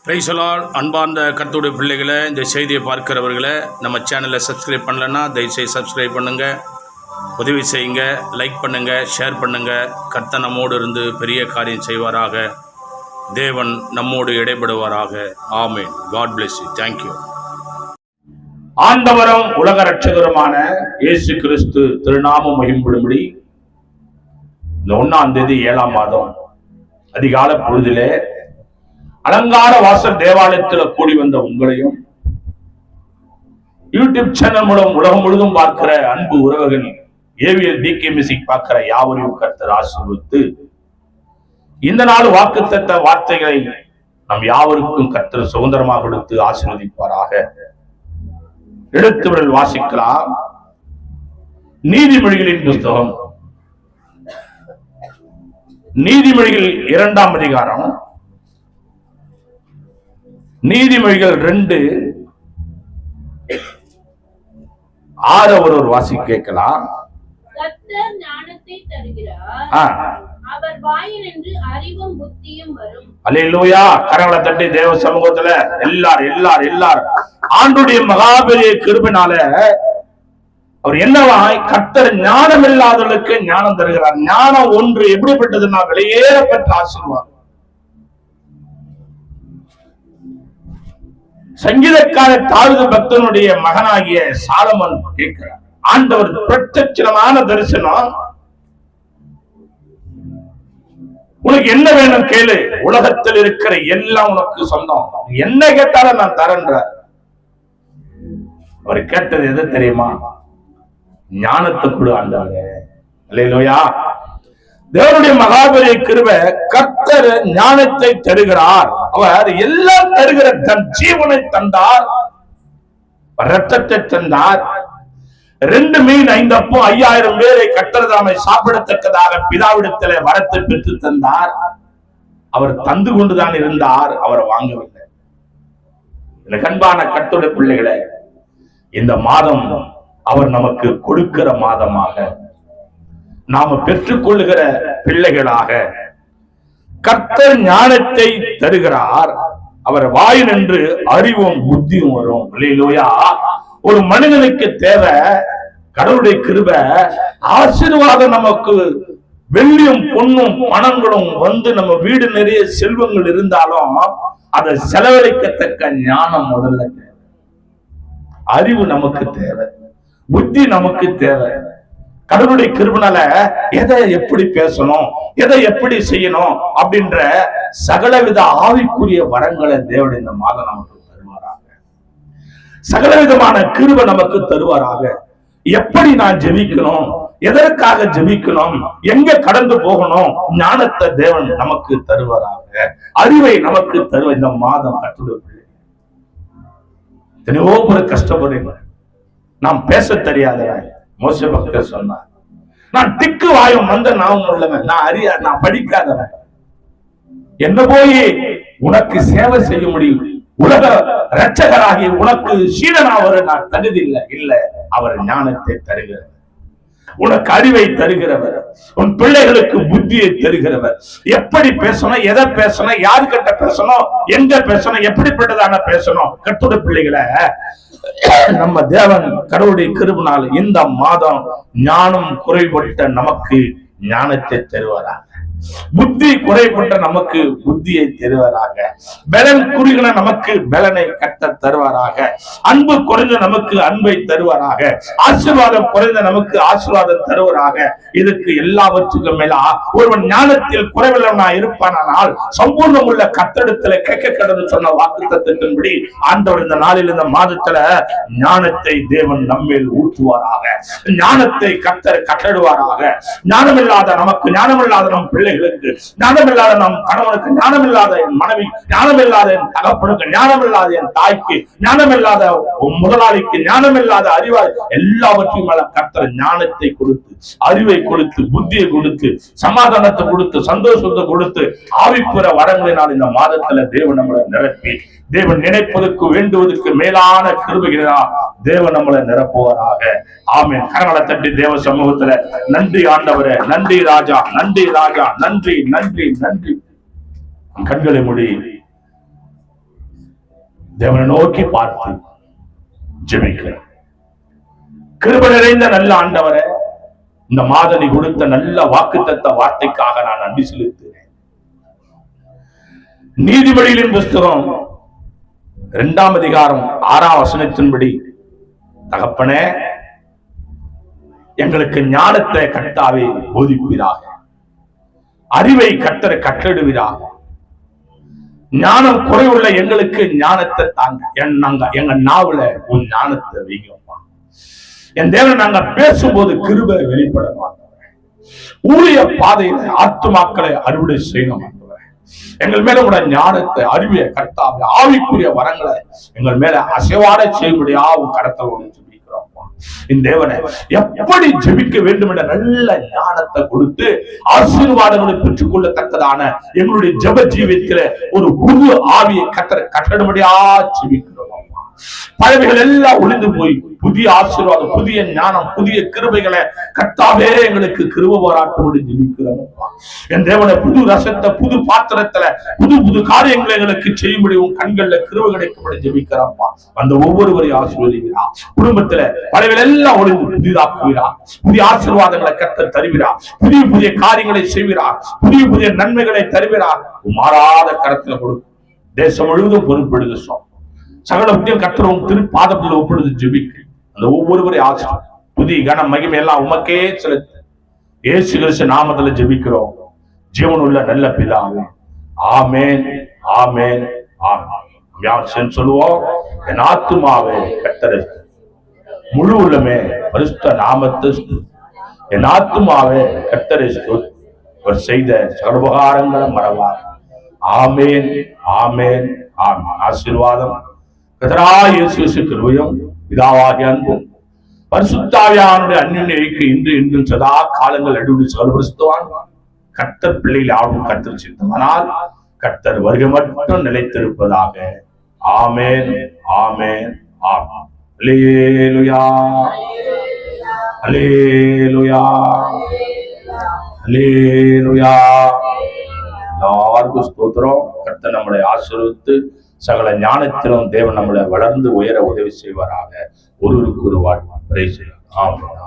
Praise the Lord. அன்பார்ந்த கர்த்தருடைய பிள்ளைகளை, இந்த செய்தியை பார்க்கிறவர்களை, நம்ம சேனலை சப்ஸ்கிரைப் பண்ணலைன்னா தயவுசெய்து சப்ஸ்கிரைப் பண்ணுங்கள், உதவி செய்யுங்க, லைக் பண்ணுங்கள், ஷேர் பண்ணுங்கள். கர்த்தர் நம்மோடு இருந்து பெரிய காரியம் செய்வாராக. தேவன் நம்மோடு இடைபடுவாராக. ஆமென். God bless you. தேங்க்யூ. ஆண்டவரும் உலக ரட்சகருமான இயேசு கிறிஸ்து திருநாமம் மகிமைப்படும்படி இந்த 1ஆம் தேதி 7ஆம் மாதம் அதிகால பொழுதிலே அலங்கார வாசல் தேவாலயத்தில் கூடி வந்த உங்களையும், யூடியூப் சேனல் மூலம் உலகம் முழுதும் பார்க்கிற அன்பு உறவுகள், ஏவிஎல் டிகே மியூசிக் பார்க்கிற யாவரையும் கர்த்தர் ஆசீர்வதித்து இந்த நாள் வாக்குத்தத்த வார்த்தைகளை நம் யாவருக்கும் கர்த்தர் சுதந்திரமாக கொடுத்து ஆசீர்வதிப்பாராக. எழுத்துவிரல் வாசிக்கலாம். நீதிமொழிகளின் புஸ்தகம், நீதிமொழிகள் 2ஆம் அதிகாரம், நீதிமொழிகள் 2:6 ஒருவர் வாசி கேட்கலாம். கர்த்தர் ஞானத்தை தருகிறார், அவர் வாயினின்று அறிவும் புத்தியும் வரும். அல்லேலூயா. கரங்களை தட்டி தேவ சமூகத்துல எல்லாரும் ஆண்டுடைய மகாபெரிய கிருபையினால அவர் என்னவாய், கர்த்தர் ஞானம் இல்லாதவர்களுக்கு ஞானம் தருகிறார். ஞானம் ஒன்று எப்படிப்பட்டதுன்னா வெளியேற பெற்ற ஆசீர்வாதம். சங்கீதக்கார தாவீது பக்தனுடைய மகனாகிய சாலமன் கேட்கிறார், ஆண்டவர் பிரத்யட்சமான தரிசனம், உனக்கு என்ன வேணும் கேளு, உலகத்தில் இருக்கிற எல்லாம் உனக்கு சொந்தம், என்ன கேட்டாலும் நான் தரேன்ற. அவர் கேட்டது எது தெரியுமா? ஞானத்தை கொடு ஆண்டவரே. அல்லேலூயா. தேவனுடைய மகாபெரிய கிருபை, கர்த்தர் ஞானத்தை தருகிறார். அவர் எல்லாம் தருகிற, தன் ஜீவனை தந்தார், இரத்தத்தை தந்தார், 2 மீன் 5 அப்பம் 5000 பேரை கர்த்தர் தாமே சாப்பிடத்தக்கதாக பிதாவிடத்திலே வரத்தை பெற்று தந்தார். அவர் தந்து கொண்டுதான் இருந்தார், அவர் வாங்கவில்லை. அன்பான கர்த்தருடைய பிள்ளைகளே, இந்த மாதம் அவர் நமக்கு கொடுக்கிற மாதமாக, நாம பெற்றுக்கொள்ளுகிற பிள்ளைகளாக, கர்த்தர் ஞானத்தை தருகிறார், அவர் வாயினின்று அறிவும் புத்தியும் வரும். அல்லேலூயா. ஒரு மனிதனுக்கு தேவை கடவுளுடைய கிருபை, ஆசீர்வாதம். நமக்கு வெள்ளியும் பொன்னும் பணங்களும் வந்து நம்ம வீடு நிறைய செல்வங்கள் இருந்தாலும் அதை செலவழிக்கத்தக்க ஞானம் முதல்ல தேவை, அறிவு நமக்கு தேவை, புத்தி நமக்கு தேவை. கடவுளுடைய கிருபையால எதை எப்படி பேசணும், எதை எப்படி செய்யணும் அப்படின்ற சகலவித ஆவிக்குரிய வரங்களை தேவன் இந்த மாதம் நமக்கு தருவாராக. சகலவிதமான கிருபை நமக்கு தருவாராக. எப்படி நான் ஜெபிக்கணும், எதற்காக ஜெபிக்கணும், எங்க கடந்து போகணும், ஞானத்தை தேவன் நமக்கு தருவாராக. அறிவை நமக்கு தருவ இந்த மாதம் கற்றுடைய எத்தனையோ பேர் கஷ்டப்படுறீங்க. நாம் பேச தெரியாதவன். மோசே பக்தர் சொன்னார், நான் திக்கு வாயும் வந்த நான் உள்ளவன், நான் படிக்காதவன், என்ன போய் உனக்கு சேவை செய்ய முடியும், உலக இரட்சகராகி உனக்கு சீடனாவரு நான் தகுதி இல்லை. இல்ல, அவர் ஞானத்தை தருகிறார், உனக்கு அறிவை தருகிறவர், உன் பிள்ளைகளுக்கு புத்தியை தருகிறவர். எப்படி பேசணும், எதை பேசணும், யாருக்கிட்ட பேசணும், எங்க பேசணும், எப்படிப்பட்டதான பேசணும். கர்த்தருடைய பிள்ளைகளை, நம்ம தேவன் கடவுளுடைய கிருபையினால் இந்த மாதம் ஞானம் குறைபட்ட நமக்கு ஞானத்தை தருவாராக, புத்தி குறைபட்ட நமக்கு புத்தியை தருவாராக, பலன் குறுகின நமக்கு பலனை கட்ட தருவாராக, அன்பு குறைந்த நமக்கு அன்பை தருவாராக, ஆசீர்வாதம் குறைந்த நமக்கு ஆசீர்வாதம் தருவாராக. இதுக்கு எல்லாவற்றுக்கும் மேல ஒருவன் ஞானத்தில் குறைவில்லவனா இருப்பானால் சம்பூர்ணம் உள்ள கர்த்தரிடத்தில் கேட்க கடந்து சொன்ன வாக்குத்தத்தத்தின்படி ஆண்டவர் இந்த நாளில் இந்த மாதத்துல ஞானத்தை தேவன் நம்மேல் ஊற்றுவாராக, ஞானத்தை கர்த்தர் கட்டடுவாராக. ஞானமில்லாத நமக்கு, ஞானமில்லாத நம் பிள்ளைகளுக்கு, ஞானமில்லாத நம் கணவனுக்கு, ஞானமில்லாத என் மனைவி, ஞானமில்லாத என் தகப்பனுக்கு, ஞானமில்லாத என் தாய்க்கு, ஞானமில்லாத முதலாளிக்கு, ஞானமில்லாத அறிவாளி, எல்லாவற்றையும் கர்த்தர் ஞானத்தை கொடுத்து, அறிவை கொடுத்து, புத்தியை கொடுத்து, சமாதானத்தை கொடுத்து, சந்தோஷத்தை கொடுத்து, ஆவிப்புற வரங்களினால் இந்த மாதத்துல தேவன் நம்மளை நிரப்பி, தேவன் நினைப்பதற்கு வேண்டுவதற்கு மேலான கிருபையினால் தேவன் நம்மளை நிரப்புவாராக. ஆமென். கரங்களை தட்டி தேவ சமூகத்துல நன்றி ஆண்டவரே, நன்றி ராஜா, நன்றி ராஜா, நன்றி நன்றி நன்றி. கண்களை மூடி தேவனை நோக்கி பார்த்து ஜெபிக்கிறேன். கிருபை நிறைந்த நல்ல ஆண்டவரே, இந்த மாத நீ கொடுத்த நல்ல வாக்குத்தத்த வார்த்தைக்காக நான் நன்றி செலுத்துகிறேன். நீதிபதிகளின் புஸ்தகம் 2ஆம் அதிகாரம் 6ஆம் வசனத்தின்படி, தகப்பனே, எங்களுக்கு ஞானத்தை கர்த்தாவே போதிப்பீராக, அறிவை கர்த்தரை கட்டளிடுவீராக. ஞானம் குறைவுள்ள எங்களுக்கு ஞானத்தை தாங்க. எங்க நாவுல உன் ஞானத்தை வைங்கப்பா. என் தேவன், நாங்க பேசும்போது கிருபை வெளிப்பட மாட்டோம். ஊழிய பாதையில ஆத்துமாக்களை அறுவடை செய்யணும். எங்கள் மேல உடைய ஞானத்தை, அறிவிய கர்த்தாவே, ஆவிக்குரிய வரங்களை எங்கள் மேல அசைவாட செய்யும்படியா உன் கரத்தோடு ஜெபிக்கிறோம். இந்த தேவனை எப்படி ஜெபிக்க வேண்டும் என்ற நல்ல ஞானத்தை கொடுத்து ஆசீர்வாதங்களை பெற்றுக் கொள்ளத்தக்கதான எங்களுடைய ஜெப ஜீவியத்தில ஒரு புது ஆவியை கட்டணும்படியா ஜெபிக்கிறோம். பழமைகள் எல்லாம் ஒளிந்து போய் புதிய ஆசீர்வாதம், புதிய ஞானம், புதிய கிருபைகளை கர்த்தாவே எங்களுக்கு கிருபை பாராட்டோடு ஜெபிக்கிறோம். என் தேவனை புது ரசத்தை, புது பாத்திரத்துல புது புது காரியங்களை எங்களுக்கு செய்யும்படி உன் கண்கள்ல கிருபை கிடைக்கும்படி ஜெபிக்கிறப்பா. அந்த ஒவ்வொருவரையும் ஆசீர்வதிக்கிறா. குடும்பத்துல பழமைகள் எல்லாம் ஒளிந்து புதிதாக்குவீரா. புதிய ஆசீர்வாதங்களை கர்த்தர் தருகிறார். புதிய புதிய காரியங்களை செய்கிறார். புதிய புதிய நன்மைகளை தருகிறார். மாறாத கரத்துல கொடுக்கும். தேசம் முழுவதும் பொறுப்பெடுங்க சுவாமி. சகல புத்தியும் கர்த்தரும் திருப்பாதத்தில் ஒப்பிடுது ஜெபிக்கு. அந்த ஒவ்வொருவரை ஆசை புதிய கன மகிமை எல்லாம் உமக்கே செலுத்து. இயேசு கிறிஸ்து நாமத்துல ஜெபிக்கிறோம் ஜீவனுள்ள நல்ல பிதாவே. ஆமென், ஆமென், ஆமென். சொல்லுவோம், என் ஆத்துமாவே கர்த்தரை முழு உள்ளமே பரிசுத்த நாமத்தை, என் ஆத்துமாவே கர்த்தரை அவர் செய்த சர்வகாரங்களை மறவார். ஆமென், ஆமென், ஆமென். ஆசீர்வாதம் கர்த்தராகிய இயேசு கிருபையும் பிதாவாகிய அன்பும் பரிசுத்தாவியானுடைய அந்யோன்ய ஐக்கியம் இன்று இன்றும் சதா காலங்கள் நடுவில் செயல்படுத்துவான். கர்த்தர் பிள்ளைகள் ஆடும் கர்த்தர் சித்தமானால் கர்த்தர் வருகை மட்டும் நிலைத்திருப்பதாக. ஆமென், ஆமென், ஆமென். அல்லேலூயா, அல்லேலூயா, அல்லேலூயா. எல்லாருக்கும் ஸ்தோத்திரம். கர்த்தர் நம்மளை ஆசீர்வதித்து சகல ஞானத்திலும் தேவன் நம்மளை வளர்ந்து உயர உதவி செய்வாராக. ஒருவருக்கு ஒரு வாழ்வு. ஆமென்.